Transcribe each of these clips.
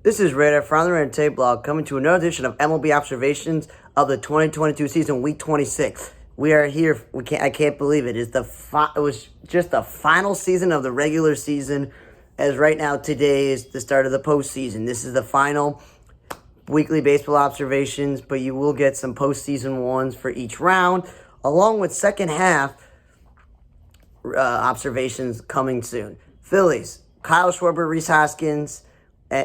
This is Radar from the Red Tape Blog coming to another edition of MLB Observations of the 2022 season, Week 26. We are here. I can't believe it. It was just the final season of the regular season. As right now, today is the start of the postseason. This is the final weekly baseball observations, but you will get some postseason ones for each round, along with second half observations coming soon. Phillies, Kyle Schwarber, Rhys Hoskins.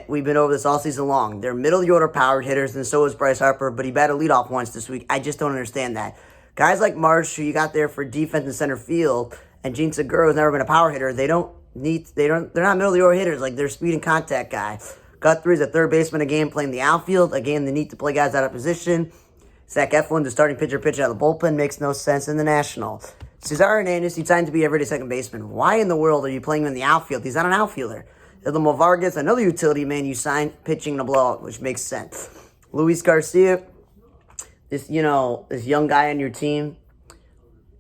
We've been over this all season long. They're middle of the order power hitters, and so is Bryce Harper, but he batted leadoff once this week. I just don't understand that. Guys like Marsh, who you got there for defense and center field, and Gene Segura, who's never been a power hitter, they're not middle of the order hitters. Like, they're speed and contact guy. Guthrie's a third baseman again, playing the outfield. Again, they need to play guys out of position. Zach Eflin's the starting pitcher pitching out of the bullpen. Makes no sense in the National. Cesar Hernandez, he signed to be everyday second baseman. Why in the world are you playing him in the outfield? He's not an outfielder. Ilmo Vargas, another utility man you signed, pitching in a blowout, which makes sense. Luis Garcia, this young guy on your team,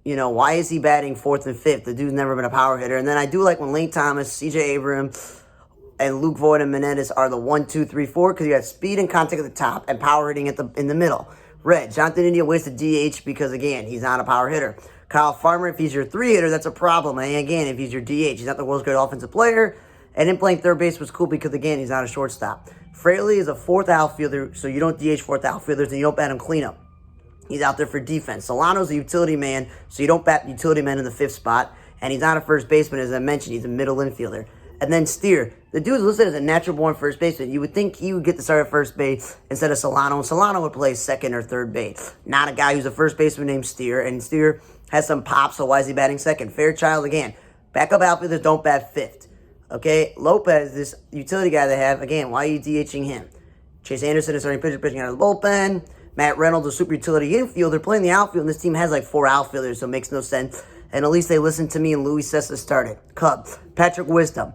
why is he batting fourth and fifth? The dude's never been a power hitter. And then I do like when Lane Thomas, C.J. Abrams, and Luke Voigt and Menendez are the 1, 2, 3, 4, because you got speed and contact at the top and power hitting in the middle. Red, Jonathan India wasted DH because, again, he's not a power hitter. Kyle Farmer, if he's your three hitter, that's a problem. And again, if he's your DH, he's not the world's great offensive player. And him playing third base was cool because, again, he's not a shortstop. Fraley is a fourth outfielder, so you don't DH fourth outfielders and you don't bat him cleanup. He's out there for defense. Solano's a utility man, so you don't bat utility man in the fifth spot. And he's not a first baseman, as I mentioned. He's a middle infielder. And then Steer. The dude's listed as a natural-born first baseman. You would think he would get to start at first base instead of Solano. And Solano would play second or third base. Not a guy who's a first baseman named Steer. And Steer has some pop, so why is he batting second? Fairchild, again. Backup outfielders don't bat fifth. Okay, Lopez, this utility guy they have, again, why are you DHing him? Chase Anderson is starting pitching out of the bullpen. Matt Reynolds, a super utility infielder, playing the outfield, and this team has like 4 outfielders, so it makes no sense. And at least they listened to me, and Luis Cessa started. Cubs, Patrick Wisdom.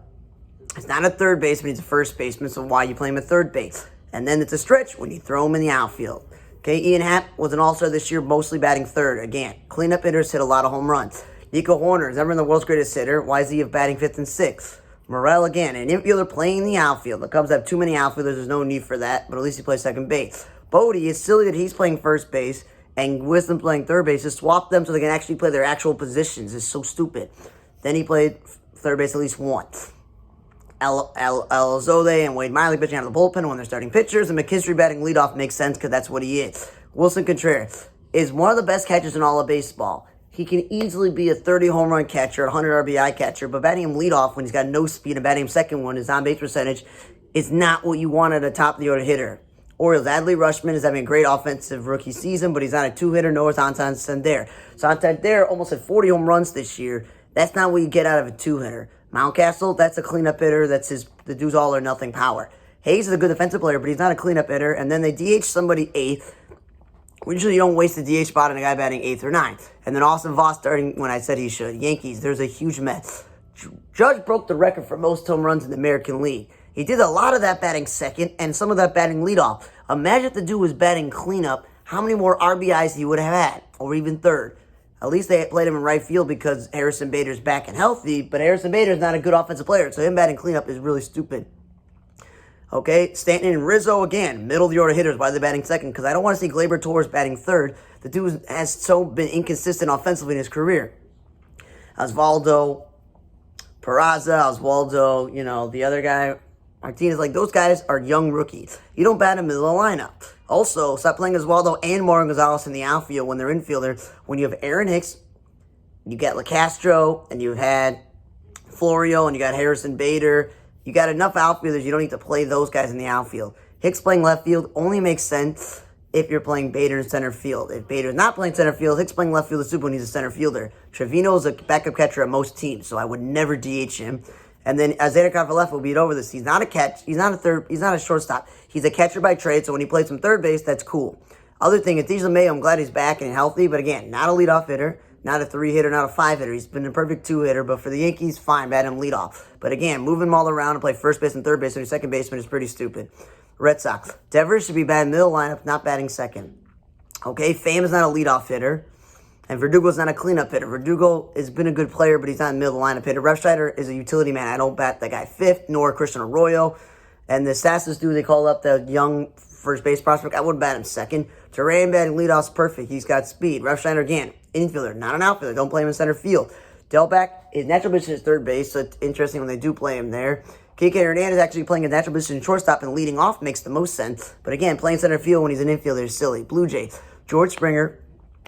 He's not a third baseman, he's a first baseman, so why you play him at third base? And then it's a stretch when you throw him in the outfield. Okay, Ian Happ was an all-star this year, mostly batting third. Again, cleanup hitters hit a lot of home runs. Nico Horner is never been the world's greatest hitter. Why is he batting fifth and sixth? Morel, again, an infielder playing in the outfield. The Cubs have too many outfielders. There's no need for that, but at least he plays second base. Bodie, it's silly that he's playing first base and Wisdom playing third base. Just swap them so they can actually play their actual positions. It's so stupid. Then he played third base at least once. Elizalde and Wade Miley pitching out of the bullpen when they're starting pitchers, and McKinstry batting leadoff makes sense because that's what he is. Wilson Contreras is one of the best catchers in all of baseball. He can easily be a 30 home run catcher, 100 RBI catcher, but batting him leadoff when he's got no speed and batting him second one, his on-base percentage is not what you want at a top-of-the-order hitter. Orioles, Adley Rutschman is having a great offensive rookie season, but he's not a two-hitter, nor is Santander. Santander almost had 40 home runs this year. That's not what you get out of a two-hitter. Mountcastle, that's a cleanup hitter. The dude's all-or-nothing power. Hayes is a good defensive player, but he's not a cleanup hitter. And then they DH somebody eighth. Usually you don't waste the DH spot on a guy batting 8th or 9th. And then Austin Voss starting when I said he should. Yankees, there's a huge mess. Judge broke the record for most home runs in the American League. He did a lot of that batting second and some of that batting leadoff. Imagine if the dude was batting cleanup, how many more RBIs he would have had, or even third. At least they played him in right field because Harrison Bader's back and healthy, but Harrison Bader's not a good offensive player, so him batting cleanup is really stupid. Okay, Stanton and Rizzo, again, middle of the order hitters. Why are they batting second? Because I don't want to see Gleyber Torres batting third. The dude has been inconsistent offensively in his career. Osvaldo Peraza, the other guy, Martinez, like those guys are young rookies. You don't bat in the middle of the lineup. Also, stop playing Osvaldo and Mauro Gonzalez in the outfield when they're infielders. When you have Aaron Hicks, you got LeCastro, and you've had Florio, and you got Harrison Bader. You got enough outfielders, you don't need to play those guys in the outfield. Hicks playing left field only makes sense if you're playing Bader in center field. If Bader's not playing center field, Hicks playing left field is super when he's a center fielder. Trevino is a backup catcher at most teams, so I would never DH him. And then Isaiah Carvalho will beat over this. He's not a catch. He's not a shortstop. He's a catcher by trade, so when he plays some third base, that's cool. Other thing, Athij LeMay, I'm glad he's back and healthy, but again, not a leadoff hitter. Not a 3-hitter, not a 5-hitter. He's been a perfect 2-hitter, but for the Yankees, fine, bat him leadoff. But again, moving him all around and play first base and third base and your second baseman is pretty stupid. Red Sox. Devers should be batting middle lineup, not batting second. Okay, Pham is not a leadoff hitter. And Verdugo's not a cleanup hitter. Verdugo has been a good player, but he's not a middle lineup hitter. Refsnyder is a utility man. I don't bat that guy fifth, nor Christian Arroyo. And the Stassis dude, they call up the young first base prospect. I wouldn't bat him second. Duran batting leadoff's perfect. He's got speed. Refshiner, again, infielder, not an outfielder. Don't play him in center field. Delback, his natural position is third base, so it's interesting when they do play him there. KK Hernandez actually playing a natural position shortstop and leading off makes the most sense. But again, playing center field when he's an infielder is silly. Blue Jays, George Springer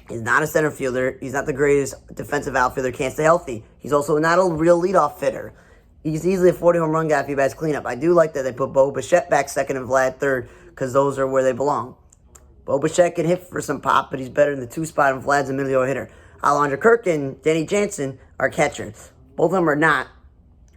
is not a center fielder. He's not the greatest defensive outfielder. Can't stay healthy. He's also not a real leadoff hitter. He's easily a 40 home run guy if he bats cleanup. I do like that they put Bo Bichette back second and Vlad third because those are where they belong. Bo Bichette can hit for some pop, but he's better in the 2 spot and Vlad's a middle order hitter. Alondra Kirk and Danny Jansen are catchers. Both of them are not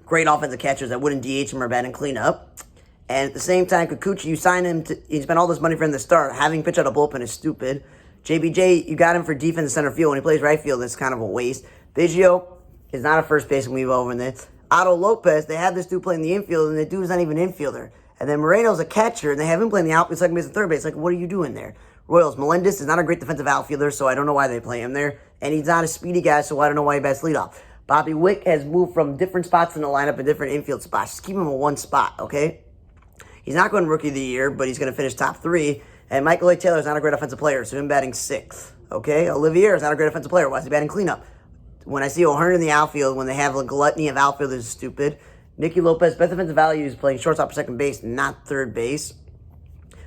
great offensive catchers. I wouldn't DH him or bat and clean up. And at the same time, Kikuchi, you sign him to, you spent all this money for him to start. Having pitch out of bullpen is stupid. JBJ, you got him for defense and center field. When he plays right field, that's kind of a waste. Biggio is not a first baseman. We've over in this. Otto Lopez, they have this dude playing the infield, and the dude's not even an infielder. And then Moreno's a catcher, and they have him playing the outfield, second base, and third base. Like, what are you doing there? Royals, Melendez is not a great defensive outfielder, so I don't know why they play him there. And he's not a speedy guy, so I don't know why he bats leadoff. Bobby Wick has moved from different spots in the lineup and different infield spots. Just keep him in one spot, okay? He's not going Rookie of the Year, but he's going to finish top 3. And Michael A. Taylor is not a great offensive player, so him batting 6th, okay? Olivier is not a great offensive player. Why is he batting cleanup? When I see O'Hearn in the outfield, when they have a gluttony of outfielders, is stupid. Nicky Lopez, best defensive value, is playing shortstop or second base, not third base.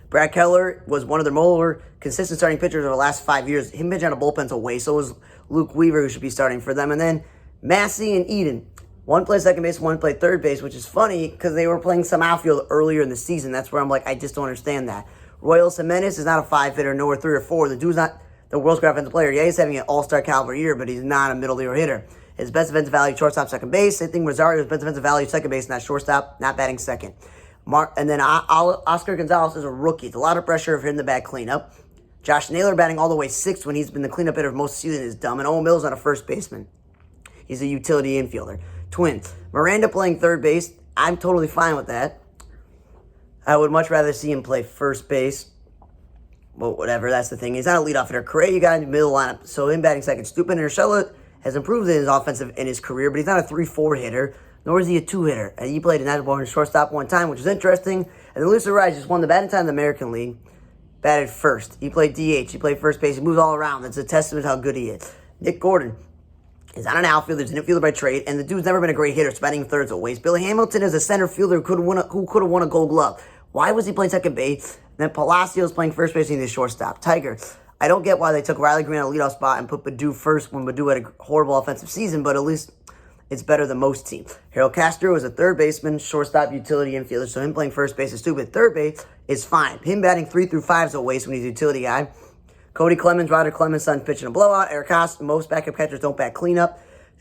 Brad Keller was one of their more consistent starting pitchers over the last 5 years. Him pitching out of bullpen's a waste. So was Luke Weaver, who should be starting for them. And then Massey and Eden. One played second base, one played third base, which is funny because they were playing some outfield earlier in the season. That's where I'm like, I just don't understand that. Royal Jimenez is not a 5-hitter, nowhere 3 or 4. The dude's not the world's great offensive player. Yeah, he's having an all-star caliber year, but he's not a middle-order hitter. His best defensive value, shortstop, second base. Same thing, Rosario's best defensive value, second base, not shortstop, not batting second. And then Oscar Gonzalez is a rookie. It's a lot of pressure for him to bat cleanup. Josh Naylor batting all the way 6th when he's been the cleanup hitter of most of the season is dumb. And Owen Mills not a first baseman. He's a utility infielder. Twins. Miranda playing third base. I'm totally fine with that. I would much rather see him play first base. Well, whatever, that's the thing. He's not a leadoff hitter. Correa, you got in the middle lineup, so him batting second. Stupid Urshela has improved in his offensive in his career, but he's not a 3-4 hitter, nor is he a 2-hitter. And he played a natural shortstop one time, which is interesting. And then Luis Ariz just won the batting time in the American League. Batted first. He played DH. He played first base. He moves all around. That's a testament to how good he is. Nick Gordon is not an outfielder. He's an infielder by trade, and the dude's never been a great hitter, so batting third's a waste. Billy Hamilton is a center fielder who could have won a Gold Glove. Why was he playing second base? Then Palacios playing first base and the shortstop. Tiger. I don't get why they took Riley Green on a leadoff spot and put Baddoo first when Baddoo had a horrible offensive season, but at least it's better than most teams. Harold Castro is a third baseman, shortstop, utility infielder, so him playing first base is stupid. Third base is fine. Him batting 3 through 5 is a waste when he's a utility guy. Cody Clemens, Roger Clemens' son, pitching a blowout. Eric Haas, most backup catchers don't bat cleanup.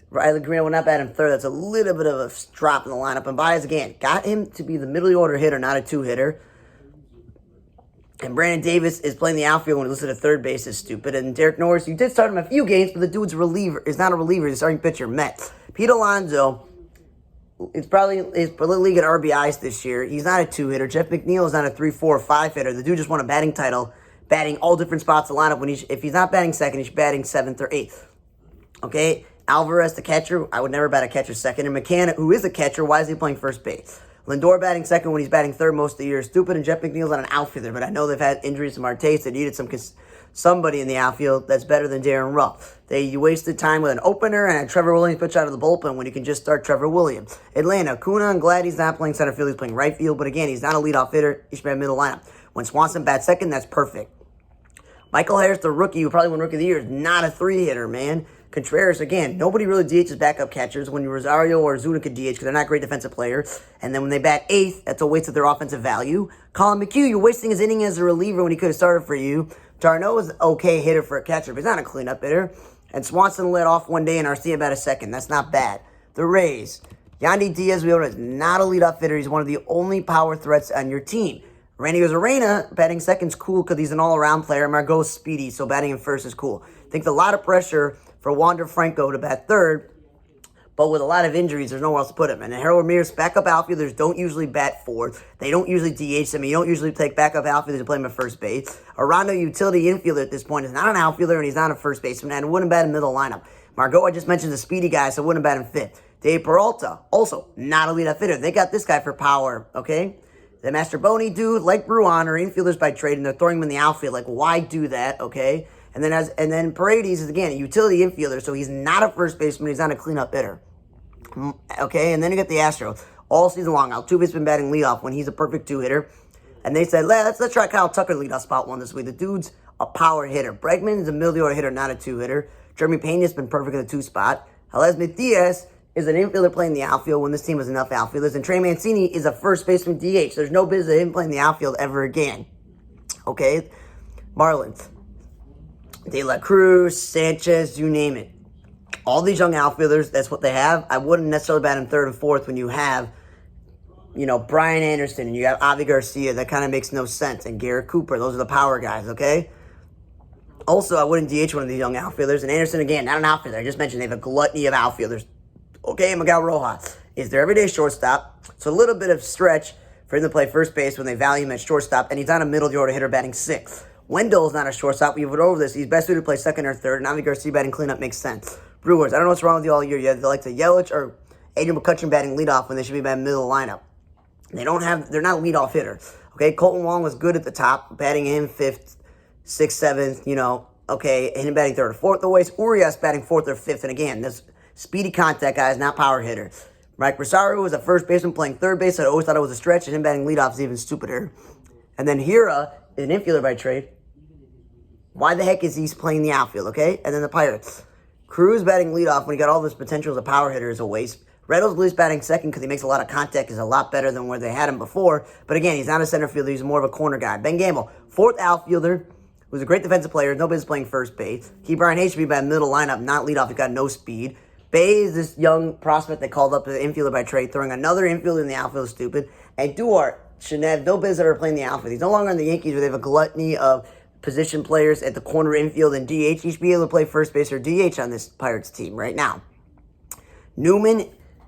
Riley Green will not bat him third. That's a little bit of a drop in the lineup. And Baez, again, got him to be the middle order hitter, not a 2-hitter. And Brandon Davis is playing the outfield when he listed at third base is stupid. And Derek Norris, you did start him a few games, but the dude's a reliever. Is not a reliever. He's a starting pitcher. Mets. Pete Alonso, it's probably his league at RBIs this year. He's not a 2-hitter. Jeff McNeil is not a 3, 4, or 5-hitter. The dude just won a batting title, batting all different spots of the lineup. If he's not batting second, he's batting 7th or 8th. Okay? Alvarez, the catcher, I would never bat a catcher second. And McCann, who is a catcher, why is he playing first base? Lindor batting second when he's batting third most of the year is stupid, and Jeff McNeil's not an outfielder, but I know they've had injuries to Marte, so they needed somebody in the outfield that's better than Darren Ruff. You wasted time with an opener and had Trevor Williams pitch out of the bullpen when you can just start Trevor Williams. Atlanta, Kuna, I'm glad he's not playing center field, he's playing right field, but again, he's not a leadoff hitter, he should be in middle lineup. When Swanson bats second, that's perfect. Michael Harris, the rookie, who probably won Rookie of the Year, is not a 3-hitter, man. Contreras, again, nobody really DHs backup catchers when Rosario or Zuna could DH because they're not great defensive players. And then when they bat 8th, that's a waste of their offensive value. Colin McHugh, you're wasting his inning as a reliever when he could have started for you. Darno is an okay hitter for a catcher, but he's not a cleanup hitter. And Swanson led off one day and Arcia bat a second. That's not bad. The Rays. Yandy Diaz, we know, is not a leadoff hitter. He's one of the only power threats on your team. Randy Arozarena, batting second's cool because he's an all-around player. Margot's speedy, so batting in first is cool. I think a lot of pressure for Wander Franco to bat third, but with a lot of injuries, there's nowhere else to put him. And Harold Ramirez, backup outfielders don't usually bat fourth. They don't usually DH them. You don't usually take backup outfielders and play them at first base. Arando, utility infielder at this point, is not an outfielder, and he's not a first baseman, and wouldn't bat in middle lineup. Margot, I just mentioned the speedy guy, so wouldn't bat him fifth. Dave Peralta, also not a leadoff hitter. They got this guy for power, okay? The Master Boney dude, like Bruin, are infielders by trade, and they're throwing him in the outfield. Like, why do that, okay? And then Paredes is, again, a utility infielder, so he's not a first baseman. He's not a cleanup hitter. Okay, and then you get the Astros. All season long, Altuve's been batting leadoff when he's a perfect two-hitter. And they said, let's try Kyle Tucker leadoff spot one this week. The dude's a power hitter. Bregman is a middle order hitter, not a two-hitter. Jeremy Pena's been perfect in the two spot. Helesmith Diaz is an infielder playing the outfield when this team has enough outfielders. And Trey Mancini is a first baseman DH. There's no business of him playing the outfield ever again. Okay? Marlins. De La Cruz, Sanchez, you name it. All these young outfielders, that's what they have. I wouldn't necessarily bat in third and fourth when you have, Brian Anderson and you have Avi Garcia. That kind of makes no sense. And Garrett Cooper. Those are the power guys, okay? Also, I wouldn't DH one of these young outfielders. And Anderson, again, not an outfielder. I just mentioned they have a gluttony of outfielders. Okay, Miguel Rojas is their everyday shortstop. So a little bit of stretch for him to play first base when they value him at shortstop. And he's not a middle of the order hitter batting sixth. Wendell's not a shortstop. We went over this. He's best suited to play second or third. And Avi Garcia batting cleanup makes sense. Brewers, I don't know what's wrong with you all year. They like the Yelich or Adrian McCutcheon batting leadoff when they should be batting middle of the lineup. They're not leadoff hitters. Okay, Colton Wong was good at the top, batting in fifth, sixth, seventh, okay, and him batting third or fourth. The ways Urias batting fourth or fifth. And again, this speedy contact guy is not power hitter. Mike Rosario was a first baseman playing third base. I always thought it was a stretch, and him batting leadoff is even stupider. And then Hira is an infielder by trade. Why the heck is he playing the outfield, okay? And then the Pirates. Cruz batting leadoff when he got all this potential as a power hitter is a waste. Reynolds Lewis batting second because he makes a lot of contact is a lot better than where they had him before. But again, he's not a center fielder. He's more of a corner guy. Ben Gamble, fourth outfielder, who's a great defensive player. No business playing first base. Brian Hayes should be by middle lineup, not leadoff. He's got no speed. Bay is this young prospect they called up as an infielder by trade, throwing another infielder in the outfield is stupid. And Duarte should have no business ever playing the outfield. He's no longer in the Yankees where they have a gluttony of position players at the corner infield and DH. He should be able to play first base or DH on this Pirates team right now.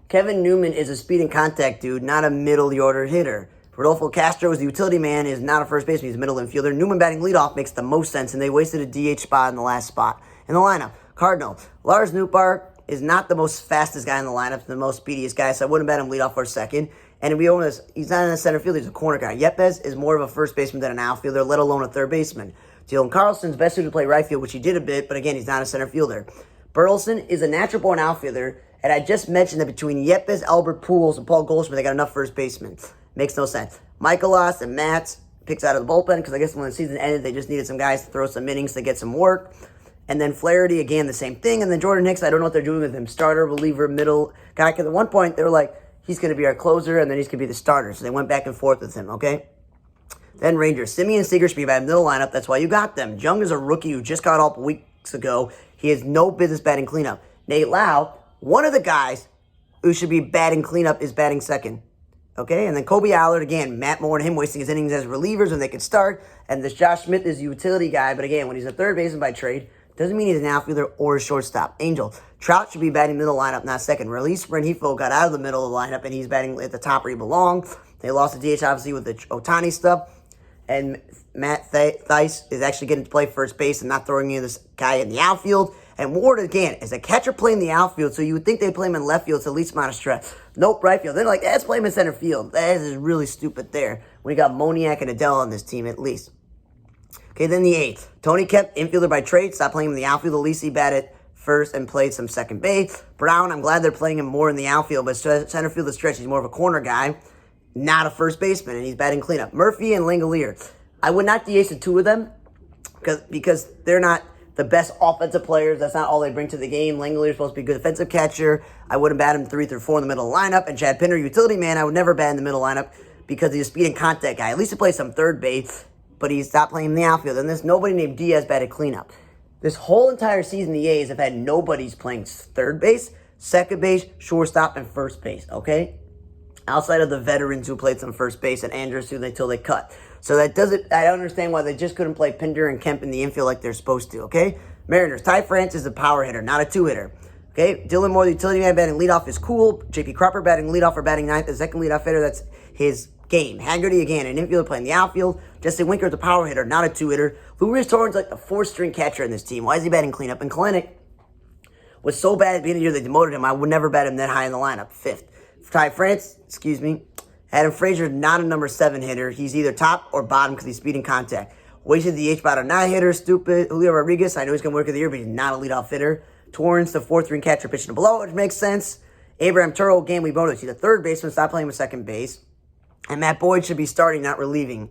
Kevin Newman is a speed and contact dude, not a middle of the order hitter. Rodolfo Castro is the utility man, is not a first baseman, he's a middle infielder. Newman batting leadoff makes the most sense, and they wasted a DH spot in the last spot in the lineup. Cardinal, Lars Nootbaar is not the most fastest guy in the lineup, the most speediest guy, so I wouldn't bet him leadoff for a second. And we own this, he's not in the center field, he's a corner guy. Yepes is more of a first baseman than an outfielder, let alone a third baseman. Dylan Carlson's best suited to play right field, which he did a bit, but again, he's not a center fielder. Burleson is a natural-born outfielder, and I just mentioned that between Yepes, Albert Pujols, and Paul Goldschmidt, they got enough first basemen. Makes no sense. Michaelos and Matz picks out of the bullpen, because I guess when the season ended, they just needed some guys to throw some innings to get some work. And then Flaherty, again, the same thing. And then Jordan Hicks, I don't know what they're doing with him. Starter, reliever, middle guy. Because at one point, they were like, he's going to be our closer, and then he's going to be the starter. So they went back and forth with him, okay? Then Rangers. Simeon Seager should be by middle lineup. That's why you got them. Jung is a rookie who just got up weeks ago. He has no business batting cleanup. Nate Lau, one of the guys who should be batting cleanup, is batting second. Okay? And then Kobe Allard, again, Matt Moore and him wasting his innings as relievers when they could start. And this Josh Smith is a utility guy. But again, when he's a third baseman by trade, doesn't mean he's an outfielder or a shortstop. Angel. Trout should be batting middle lineup, not second. Release Renifo got out of the middle of the lineup, and he's batting at the top where he belongs. They lost the DH, obviously, with the Ohtani stuff. And Matt Thaiss is actually getting to play first base and not throwing in this guy in the outfield. And Ward, again, is a catcher playing the outfield, so you would think they'd play him in left field to the least amount of stress. Nope, right field. They're like, let's play him in center field. That is really stupid there. When you got Moniak and Adele on this team, at least. Okay, then the eighth. Tony Kemp, infielder by trade. Stopped playing him in the outfield. At least he batted first and played some second base. Brown, I'm glad they're playing him more in the outfield, but center field, the stretch, he's more of a corner guy, not a first baseman, and he's batting cleanup. Murphy and Langolier. I would not DH the two of them because they're not the best offensive players. That's not all they bring to the game. Langolier is supposed to be a good defensive catcher. I wouldn't bat him 3 through 4 in the middle of the lineup. And Chad Pinder, utility man, I would never bat in the middle lineup because he's a speed and contact guy. At least he plays some third base, but he stopped playing in the outfield. And there's nobody named Diaz batted cleanup. This whole entire season, the A's have had nobody's playing third base, second base, shortstop, and first base, okay? Outside of the veterans who played some first base and Andrews until they cut. So that doesn't, I don't understand why they just couldn't play Pinder and Kemp in the infield like they're supposed to, okay? Mariners, Ty France is a power hitter, not a two-hitter. Okay, Dylan Moore, the utility man, batting leadoff is cool. J.P. Cropper batting leadoff or batting ninth, the second leadoff hitter, that's his game. Haggerty, again, an infielder playing the outfield. Justin Winker, the power hitter, not a two-hitter. Luis Torrens, like the fourth-string catcher in this team. Why is he batting cleanup? And Kalenic was so bad at the beginning of the year they demoted him. I would never bet him that high in the lineup, fifth. Ty France, Adam Frazier, not a number 7 hitter. He's either top or bottom because he's speed and contact. Wasted the DH spot on 9 hitter. Stupid. Julio Rodriguez, I know he's going to work of the year, but he's not a leadoff hitter. Torrance, the 4th-string catcher, pitching below, which makes sense. Abraham Turrell, game we bonus. He's a third baseman. Stop playing with second base. And Matt Boyd should be starting, not relieving,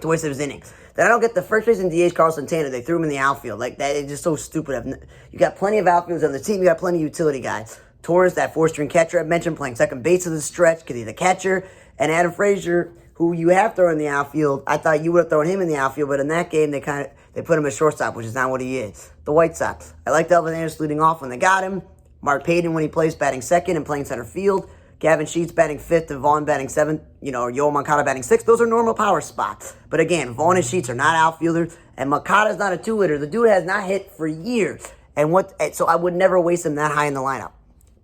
to waste his innings. Then I don't get the first base and DH Carlos Santana. They threw him in the outfield. Like, that is just so stupid. You got plenty of outfielders on the team. You got plenty of utility guys. Torrance, that 4th-string catcher I mentioned, playing second base of the stretch because he's a catcher. And Adam Frazier, who you have thrown in the outfield. I thought you would have thrown him in the outfield, but in that game, they put him at shortstop, which is not what he is. The White Sox. I liked Elvis Andrus leading off when they got him. Mark Payton when he plays batting second and playing center field. Gavin Sheets batting 5th and Vaughn batting 7th. Or Yoel Moncada batting 6th. Those are normal power spots. But again, Vaughn and Sheets are not outfielders, and Moncada's not a 2-hitter. The dude has not hit for years. So I would never waste him that high in the lineup.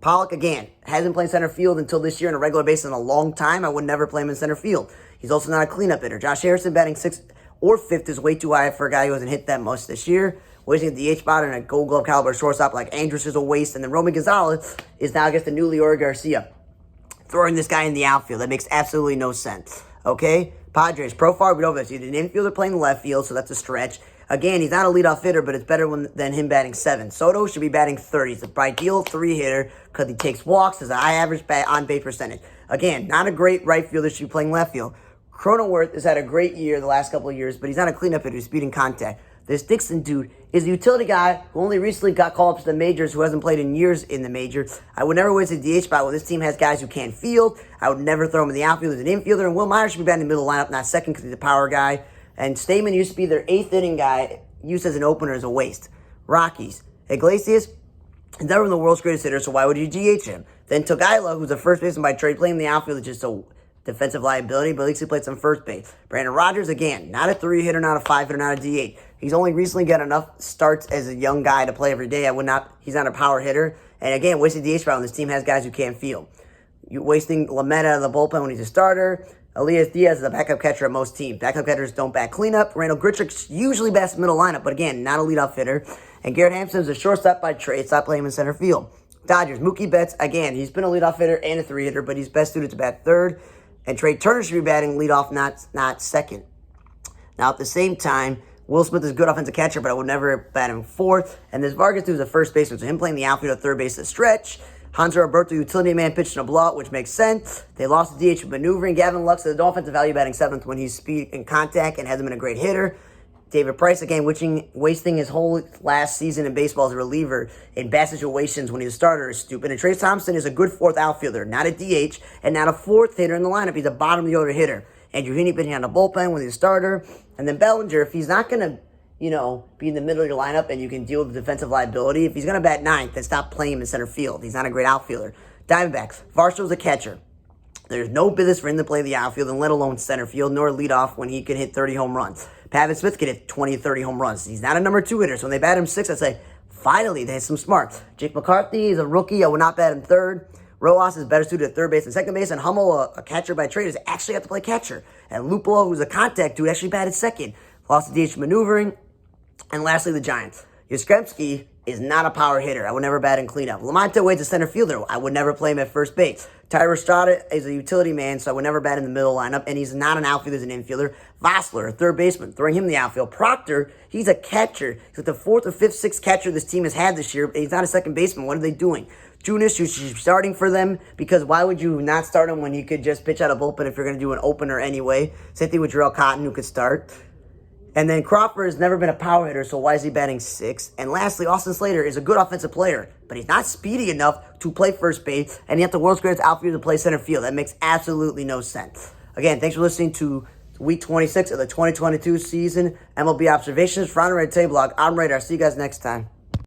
Pollock, again, hasn't played center field until this year on a regular basis in a long time. I would never play him in center field. He's also not a cleanup hitter. Josh Harrison batting 6th or 5th is way too high for a guy who hasn't hit that much this year. Wasting the DH spot and a Gold Glove caliber shortstop like Andrus is a waste. And then Roman Gonzalez is now, I guess, the new Leor Garcia. Throwing this guy in the outfield. That makes absolutely no sense. Okay? Padres, Profar, Vidovich. He's an infielder playing left field, so that's a stretch. Again, he's not a leadoff hitter, but it's better than him batting 7th. Soto should be batting 30. He's a ideal 3-hitter because he takes walks, has a high average on-base percentage. Again, not a great right fielder, should be playing left field. Cronenworth has had a great year the last couple of years, but he's not a cleanup hitter. He's speed and contact. This Dixon dude is a utility guy who only recently got called up to the majors, who hasn't played in years in the major. I would never waste a DH spot when this team has guys who can't field. I would never throw him in the outfield as an infielder. And Will Myers should be batting in the middle lineup, not second because he's a power guy. And Stamen used to be their 8th inning guy. Used as an opener is a waste. Rockies. Iglesias is never been the world's greatest hitter, so why would you DH him? Then Togaila, who's a first baseman by trade, playing in the outfield is just a defensive liability, but at least he played some first base. Brandon Rogers, again, not a 3-hitter, not a 5-hitter, not a DH. He's only recently got enough starts as a young guy to play every day. He's not a power hitter. And again, wasting DH spot when this team has guys who can't field. You're wasting Lametta out of the bullpen when he's a starter. Elias Diaz is a backup catcher at most teams. Backup catchers don't bat cleanup. Randall Grichuk usually bats middle lineup, but again, not a leadoff hitter. And Garrett Hampson is a shortstop by trade. Stop playing him in center field. Dodgers, Mookie Betts, again, he's been a leadoff hitter and a 3-hitter, but he's best suited to bat 3rd. And Trey Turner should be batting leadoff, not 2nd. Now, at the same time, Will Smith is a good offensive catcher, but I would never bat him 4th. And this Vargas dude is a first baseman, so him playing the outfield at 3rd base is a stretch. Hanser Alberto, utility man, pitching a blowout, which makes sense. They lost the DH maneuvering. Gavin Lux is the offensive value batting 7th when he's speed and contact and hasn't been a great hitter. David Price, again, wasting his whole last season in baseball as a reliever in bad situations when he's a starter is stupid. And Trace Thompson is a good 4th outfielder, not a DH, and not a 4th hitter in the lineup. He's a bottom of the order hitter. Andrew Heaney pitching on the bullpen when he's a starter. And then Bellinger, if he's not going to, be in the middle of your lineup and you can deal with the defensive liability, if he's going to bat 9th, then stop playing him in center field. He's not a great outfielder. Diamondbacks, Varsho's a catcher. There's no business for him to play the outfield, and let alone center field, nor leadoff when he can hit 30 home runs. Pavin Smith can hit 20, 30 home runs. He's not a number 2 hitter, so when they bat him 6th, I say, finally, they had some smart. Jake McCarthy is a rookie. I would not bat him 3rd. Rojas is better suited at 3rd base and 2nd base, and Hummel, a catcher by trade, is actually have to play catcher. And Lupolo, who's a contact dude, actually batted 2nd. Lost the DH maneuvering. And lastly, the Giants. Yastrzemski is not a power hitter. I would never bat him cleanup. Lamonte Wade's a center fielder. I would never play him at first base. Tyler Estrada is a utility man, so I would never bat in the middle lineup, and he's not an outfielder, he's an infielder. Vossler, a 3rd baseman, throwing him in the outfield. Proctor, he's a catcher. He's like the 4th or 5th, 6th catcher this team has had this year, and he's not a 2nd baseman. What are they doing? Junis, you should be starting for them, because why would you not start him when you could just pitch out a bullpen if you're going to do an opener anyway? Same thing with Jarrell Cotton, who could start. And then Crawford has never been a power hitter, so why is he batting 6th? And lastly, Austin Slater is a good offensive player, but he's not speedy enough to play first base, and yet the world's greatest outfielder to play center field. That makes absolutely no sense. Again, thanks for listening to Week 26 of the 2022 season MLB Observations. For Red Table Blog, I'm Radar. See you guys next time.